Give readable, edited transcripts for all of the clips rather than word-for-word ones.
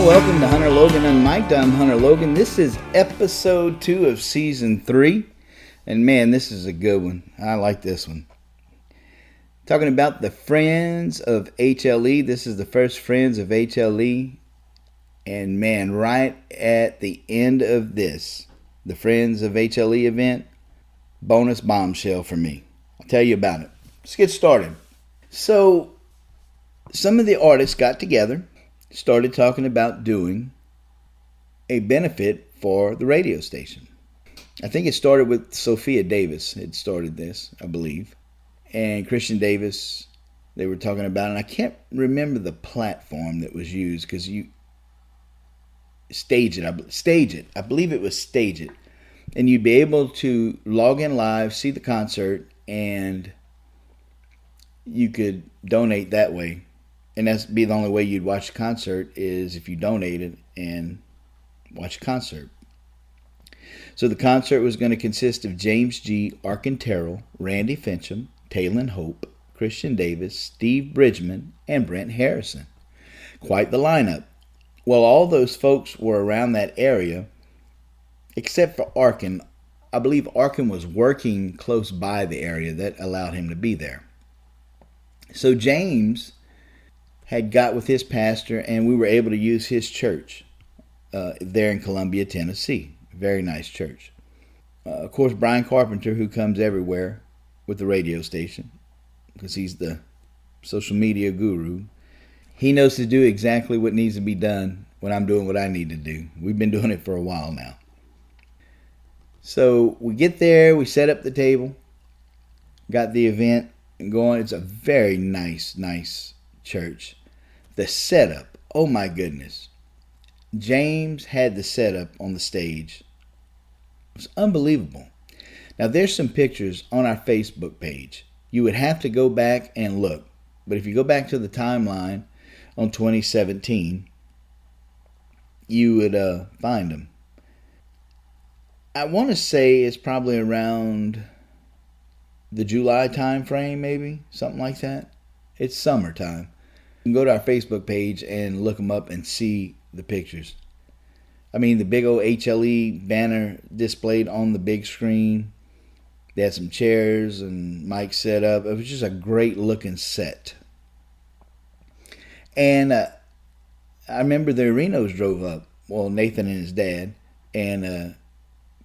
welcome to Hunter Logan Unmiked. I'm Hunter Logan. This is episode 2 of season 3. And man, this is a good one. I like this one. Talking about the Friends of HLE. This is the first Friends of HLE. And man, right at the end of this, the Friends of HLE event, bonus bombshell for me. I'll tell you about it. Let's get started. So, some of the artists got together, started talking about doing a benefit for the radio station. I think it started with Sophia Davis. It started this, I believe. And Christian Davis, they were talking about, and I can't remember the platform that was used because you stage it. I believe it was Stage It. And you'd be able to log in live, see the concert, and you could donate that way. And that's be the only way you'd watch the concert is if you donated and watch a concert. So the concert was going to consist of James G., Arkin Terrell, Randy Fincham, Taylor Hope, Christian Davis, Steve Bridgman, and Brent Harrison. Quite the lineup. Well, all those folks were around that area, except for Arkin. I believe Arkin was working close by the area that allowed him to be there. So James had got with his pastor, and we were able to use his church there in Columbia, Tennessee. Very nice church. Of course, Brian Carpenter, who comes everywhere with the radio station, because he's the social media guru, he knows to do exactly what needs to be done when I'm doing what I need to do. We've been doing it for a while now. So we get there, we set up the table, got the event going. It's a very nice church. The setup, oh my goodness. James had the setup on the stage. It was unbelievable. Now there's some pictures on our Facebook page. You would have to go back and look. But if you go back to the timeline on 2017, you would find them. I want to say it's probably around the July time frame, maybe, something like that. It's summertime. You can go to our Facebook page and look them up and see the pictures. I mean, the big old HLE banner displayed on the big screen. They had some chairs and mics set up. It was just a great looking set. And I remember the Arenos drove up. Well, Nathan and his dad. And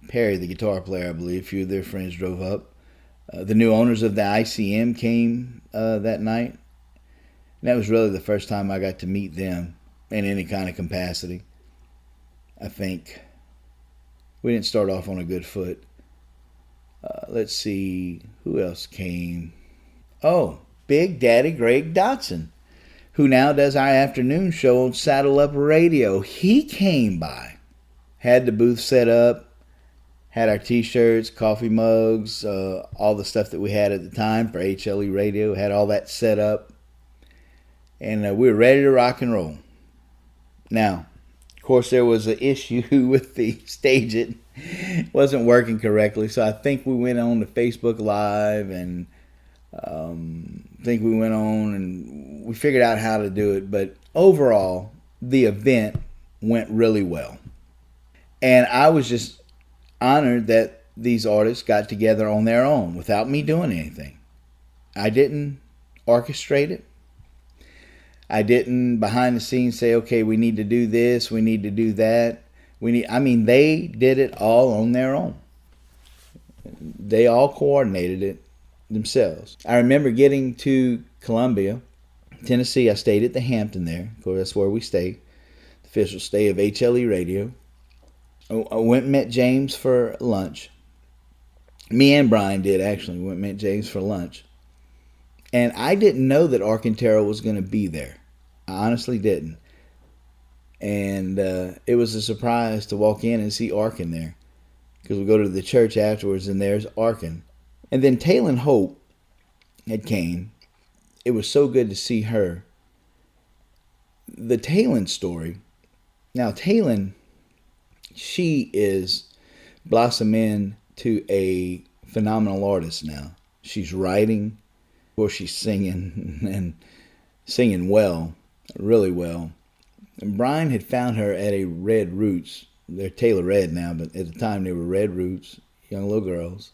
Perry, the guitar player, I believe, a few of their friends drove up. The new owners of the ICM came that night. And that was really the first time I got to meet them in any kind of capacity. I think we didn't start off on a good foot. Let's see, who else came? Oh, Big Daddy Greg Dotson, who now does our afternoon show on Saddle Up Radio. He came by, had the booth set up, had our t-shirts, coffee mugs, all the stuff that we had at the time for HLE Radio, had all that set up. And we were ready to rock and roll. Now, of course, there was an issue with the Stage It. It wasn't working correctly. So I think we went on to Facebook Live and we figured out how to do it. But overall, the event went really well. And I was just honored that these artists got together on their own without me doing anything. I didn't orchestrate it. I didn't behind the scenes say, okay, we need to do this, we need to do that. They did it all on their own. They all coordinated it themselves. I remember getting to Columbia, Tennessee. I stayed at the Hampton there. Of course, that's where we stay. The official stay of HLE Radio. I went and met James for lunch. Me and Brian did, actually. We went and met James for lunch. And I didn't know that Arkin Terrell was going to be there. I honestly didn't. And it was a surprise to walk in and see Arkin there. Because we go to the church afterwards and there's Arkin. And then Taylor Hope had came. It was so good to see her. The Taylor story. Now Taylor, she is blossoming to a phenomenal artist now. She's writing. Of course, she's singing and singing well, really well. And Brian had found her at a Red Roots. They're Taylor Red now, but at the time they were Red Roots, young little girls.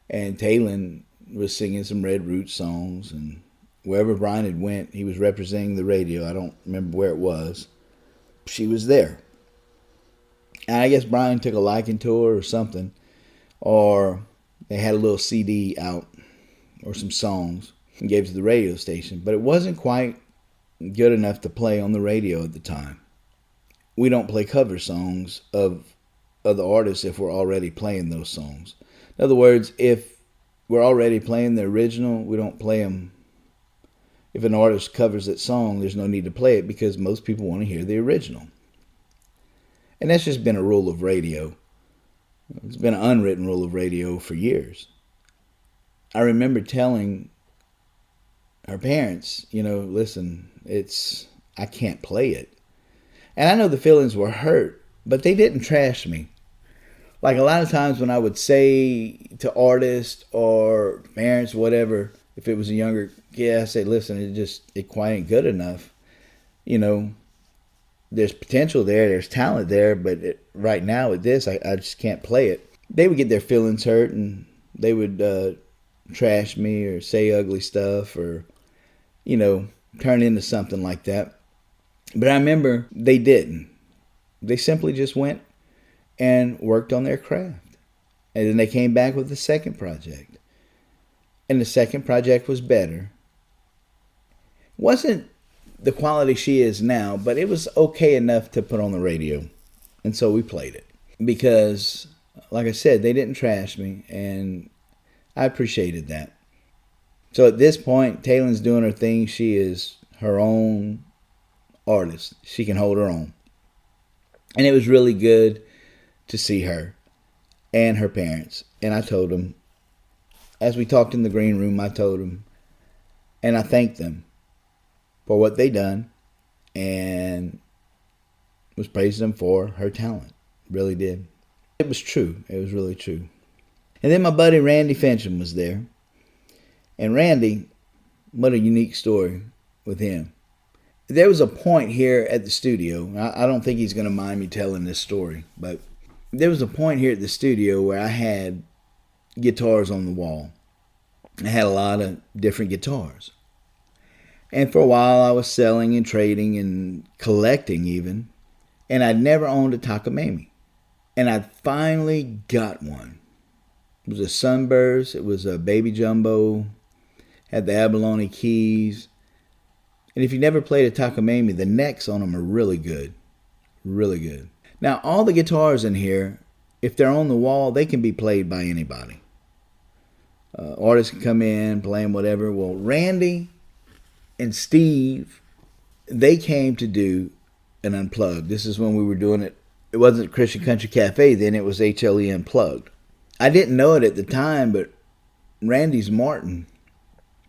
And Taylor was singing some Red Roots songs, and wherever Brian had went, he was representing the radio. I don't remember where it was. She was there. And I guess Brian took a liking to her or something, or they had a little CD out or some songs and gave it to the radio station. But it wasn't quite good enough to play on the radio at the time. We don't play cover songs of other artists if we're already playing those songs. In other words, if we're already playing the original, we don't play them. If an artist covers that song, there's no need to play it because most people want to hear the original. And that's just been a rule of radio. It's been an unwritten rule of radio for years. I remember telling her parents, listen, I can't play it. And I know the feelings were hurt, but they didn't trash me. Like a lot of times when I would say to artists or parents, whatever, if it was a younger kid, I say, listen, it quite ain't good enough. There's potential there, there's talent there, but right now with this, I just can't play it. They would get their feelings hurt and they would trash me or say ugly stuff or, turn into something like that. But I remember they didn't. They simply just went and worked on their craft. And then they came back with the second project. And the second project was better. Wasn't the quality she is now, but it was okay enough to put on the radio. And so we played it. Because, like I said, they didn't trash me, and I appreciated that. So at this point, Taylor's doing her thing. She is her own artist. She can hold her own. And it was really good to see her and her parents. And I told them, as we talked in the green room, I told them, and I thanked them for what they done and was praising them for her talent. Really did. It was true. It was really true. And then my buddy Randy Fincham was there. And Randy, what a unique story with him. There was a point here at the studio. I don't think he's going to mind me telling this story, but there was a point here at the studio where I had guitars on the wall. I had a lot of different guitars. And for a while I was selling and trading and collecting even. And I'd never owned a Takamine. And I finally got one. It was a Sunburst. It was a Baby Jumbo. Had the abalone keys. And if you never played a Takamine, the necks on them are really good. Really good. Now, all the guitars in here, if they're on the wall, they can be played by anybody. Artists can come in, play them, whatever. Well, Randy and Steve, they came to do an Unplugged. This is when we were doing it. It wasn't Christian Country Cafe then. It was HLE Unplugged. I didn't know it at the time, but Randy's Martin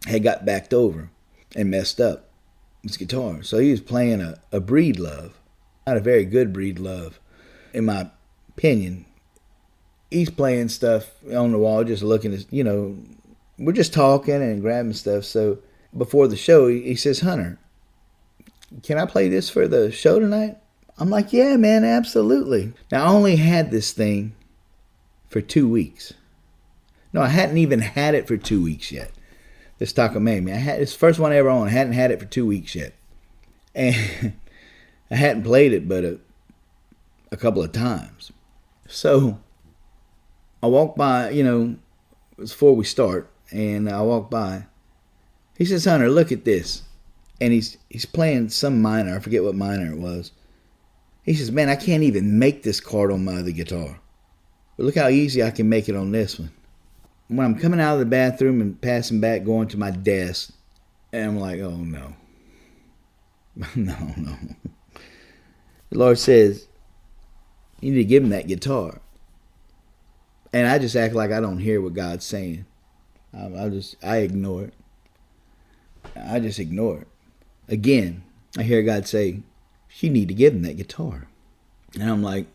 had got backed over and messed up his guitar. So he was playing a Breedlove. Not a very good Breedlove, in my opinion. He's playing stuff on the wall, just looking at, we're just talking and grabbing stuff. So before the show, he says, Hunter, can I play this for the show tonight? I'm like, yeah, man, absolutely. Now, I only had this thing for 2 weeks. No, I hadn't even had it for 2 weeks yet. This Takamine. It's the first one I ever owned. I hadn't had it for 2 weeks yet. And I hadn't played it but a couple of times. So I walked by, it was before we start, and I walked by. He says, Hunter, look at this. And he's playing some minor. I forget what minor it was. He says, man, I can't even make this chord on my other guitar. But look how easy I can make it on this one. When I'm coming out of the bathroom and passing back, going to my desk, and I'm like, oh, no. No. The Lord says, you need to give him that guitar. And I just act like I don't hear what God's saying. I ignore it. I just ignore it. Again, I hear God say, you need to give him that guitar. And I'm like,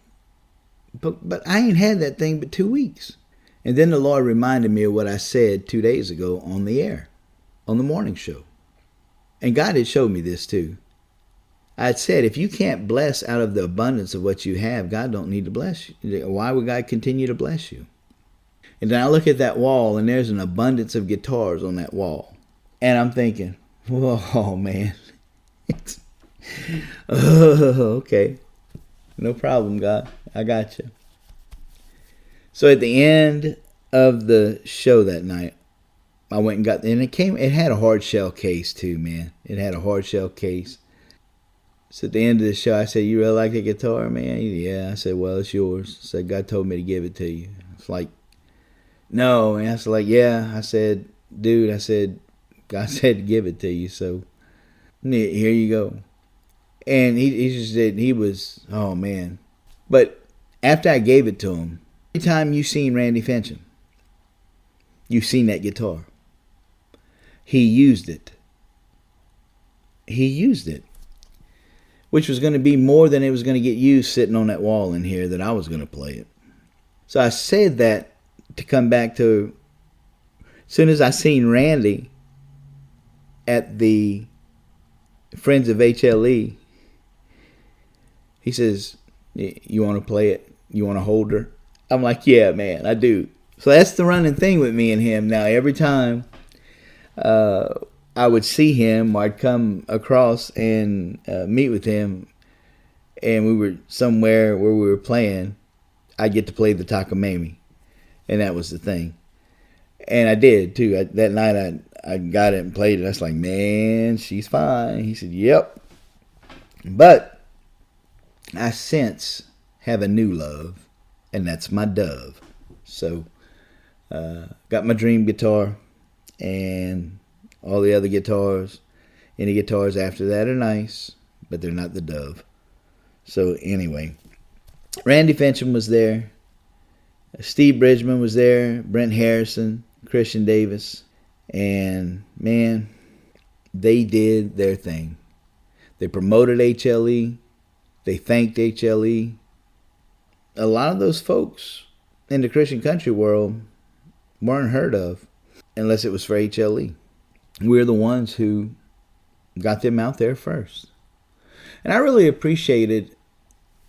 but I ain't had that thing but 2 weeks. And then the Lord reminded me of what I said 2 days ago on the air, on the morning show. And God had showed me this too. I said, if you can't bless out of the abundance of what you have, God don't need to bless you. Why would God continue to bless you? And then I look at that wall, and there's an abundance of guitars on that wall. And I'm thinking, whoa, man. Oh, okay. No problem, God. I got you. So at the end of the show that night, I went and got, and it had a hard shell case too, man. It had a hard shell case. So at the end of the show, I said, you really like the guitar, man? Yeah. I said, well, it's yours. I said, God told me to give it to you. It's like, no. And I was like, yeah. I said, dude, God said to give it to you. So here you go. And he just said, he was, oh, man. But after I gave it to him, every time you seen Randy Fincham, you've seen that guitar. He used it. He used it. Which was going to be more than it was going to get used sitting on that wall in here that I was going to play it. So I said that to come back to, as soon as I seen Randy at the Friends of HLE, he says, you want to play it? You want to hold her? I'm like, yeah, man, I do. So that's the running thing with me and him. Now, every time I would see him, or I'd come across and meet with him, and we were somewhere where we were playing, I'd get to play the Takamami. And that was the thing. And I did, too. That night, I got it and played it. I was like, man, she's fine. He said, yep. But I since have a new love, and that's my Dove. So, got my dream guitar, and all the other guitars. Any guitars after that are nice, but they're not the Dove. So, anyway, Randy Fincham was there. Steve Bridgman was there. Brent Harrison, Christian Davis. And, man, they did their thing. They promoted HLE. They thanked HLE. A lot of those folks in the Christian country world weren't heard of unless it was for HLE. We're the ones who got them out there first. And I really appreciated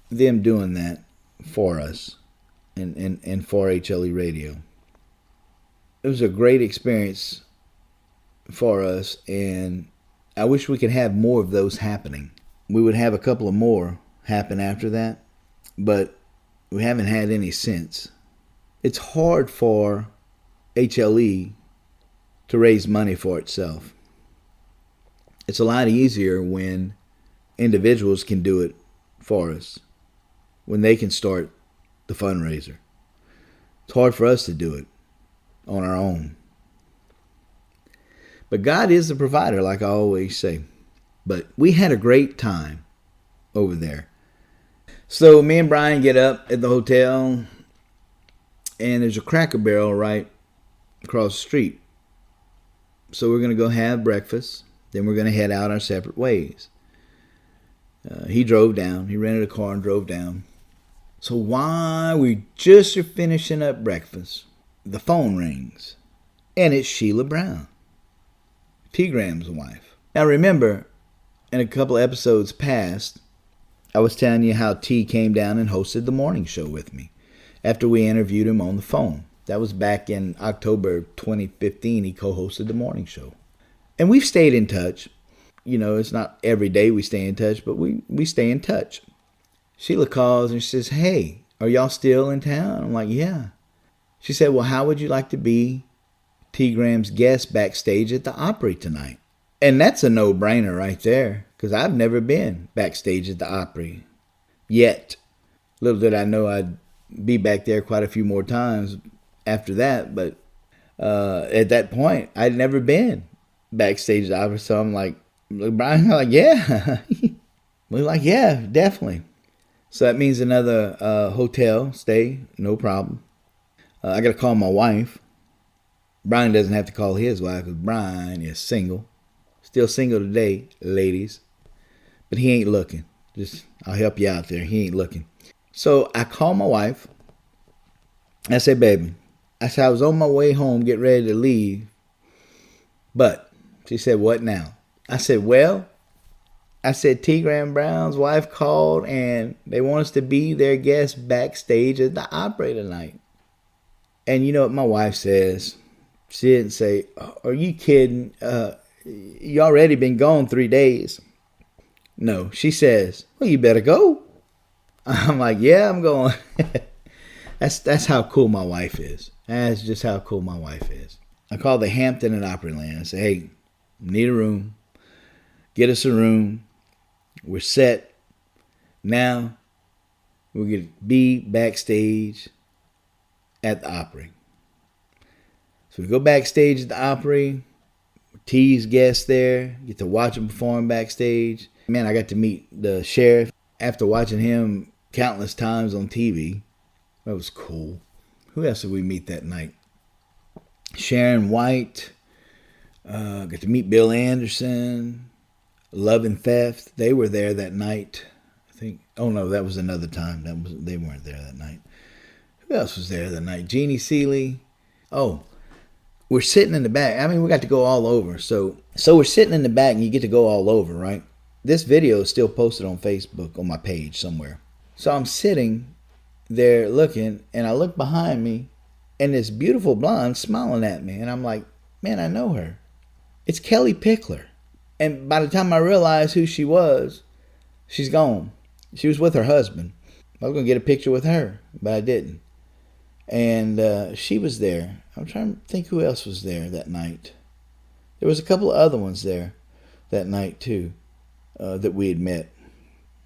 them doing that for us and for HLE Radio. It was a great experience for us, and I wish we could have more of those happening. We would have a couple of more happen after that, but we haven't had any since. It's hard for HLE to raise money for itself. It's a lot easier when individuals can do it for us, when they can start the fundraiser. It's hard for us to do it on our own. But God is the provider, like I always say. But we had a great time over there. So me and Brian get up at the hotel, and there's a Cracker Barrel right across the street. So we're going to go have breakfast. Then we're going to head out our separate ways. He drove down. He rented a car and drove down. So while we just are finishing up breakfast, the phone rings. And it's Sheila Brown, T. Graham's wife. Now remember, in a couple episodes past, I was telling you how T came down and hosted the morning show with me after we interviewed him on the phone. That was back in October 2015. He co-hosted the morning show. And we've stayed in touch. You know, it's not every day we stay in touch, but we stay in touch. Sheila calls and she says, hey, are y'all still in town? I'm like, yeah. She said, well, how would you like to be T. Graham's guest backstage at the Opry tonight? And that's a no-brainer right there, because I've never been backstage at the Opry yet. Little did I know I'd be back there quite a few more times after that, but at that point, I'd never been backstage at the Opry, so I'm like, Brian, like, yeah. We're like, yeah, definitely. So that means another hotel stay, no problem. I got to call my wife. Brian doesn't have to call his wife because Brian is single. Still single today, ladies. But he ain't looking. I'll help you out there. He ain't looking. So I call my wife. I said, baby. I said, I was on my way home, getting ready to leave. But she said, what now? I said, well, I said T. Graham Brown's wife called and they want us to be their guest backstage at the Opry tonight. And you know what my wife says? She didn't say, "Are you kidding? You already been gone 3 days." No, she says, "Well, you better go." I'm like, "Yeah, I'm going." That's how cool my wife is. That's just how cool my wife is. I called the Hampton at Opryland. I said, "Hey, need a room. Get us a room. We're set. Now we're going to be backstage at the Opry." So we go backstage at the Opry. T's guests there. Get to watch him perform backstage. Man, I got to meet the sheriff after watching him countless times on TV. That was cool. Who else did we meet that night? Sharon White. Got to meet Bill Anderson. Love and Theft. They were there that night. I think. Oh no, that was another time. They weren't there that night. Who else was there that night? Jeannie Seeley. Oh, we're sitting in the back. I mean, we got to go all over. So we're sitting in the back, and you get to go all over, right? This video is still posted on Facebook on my page somewhere. So I'm sitting there looking, and I look behind me, and this beautiful blonde smiling at me, and I'm like, man, I know her. It's Kelly Pickler. And by the time I realized who she was, she's gone. She was with her husband. I was going to get a picture with her, but I didn't. And she was there. I'm trying to think who else was there that night. There was a couple of other ones there that night too that we had met.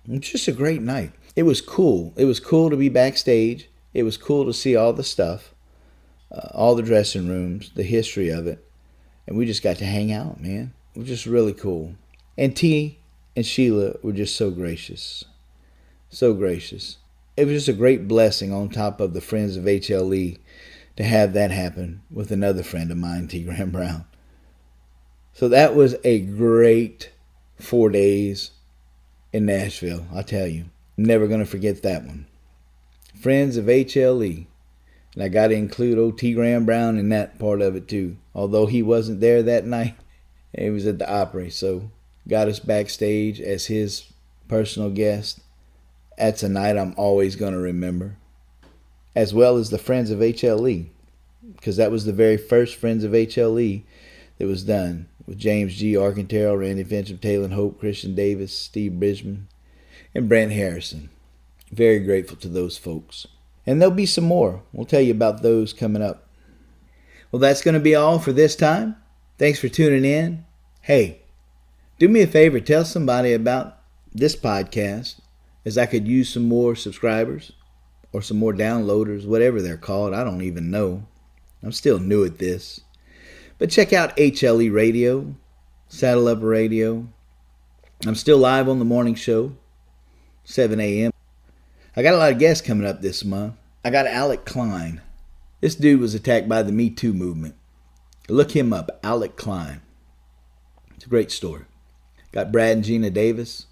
It was just a great night. It was cool. It was cool to be backstage. It was cool to see all the stuff, all the dressing rooms, the history of it. And we just got to hang out, man. It was just really cool. And T and Sheila were just so gracious. So gracious. It was just a great blessing on top of the Friends of HLE to have that happen with another friend of mine, T. Graham Brown. So that was a great 4 days in Nashville, I'll tell you. Never going to forget that one. Friends of HLE. And I got to include old T. Graham Brown in that part of it too. Although he wasn't there that night, he was at the Opry. So got us backstage as his personal guest. That's a night I'm always going to remember. As well as the Friends of HLE. Because that was the very first Friends of HLE that was done. With James G. Arcantero, Randy Fincham, Taylor Hope, Christian Davis, Steve Bridgman, and Brent Harrison. Very grateful to those folks. And there'll be some more. We'll tell you about those coming up. Well, that's going to be all for this time. Thanks for tuning in. Hey, do me a favor. Tell somebody about this podcast, as I could use some more subscribers or some more downloaders, whatever they're called. I don't even know. I'm still new at this. But check out HLE Radio, Saddle Up Radio. I'm still live on the morning show, 7 a.m. I got a lot of guests coming up this month. I got Alec Klein. This dude was attacked by the Me Too movement. Look him up, Alec Klein. It's a great story. Got Brad and Gina Davis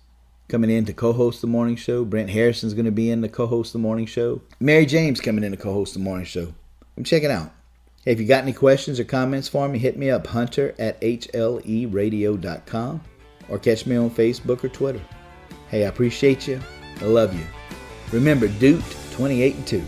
coming in to co-host the morning show. Brent Harrison's going to be in to co-host the morning show. Mary James coming in to co-host the morning show. Come check it out. Hey, if you got any questions or comments for me, hit me up, hunter@hleradio.com, or catch me on Facebook or Twitter. Hey, I appreciate you. I love you. Remember, Duke 28-2.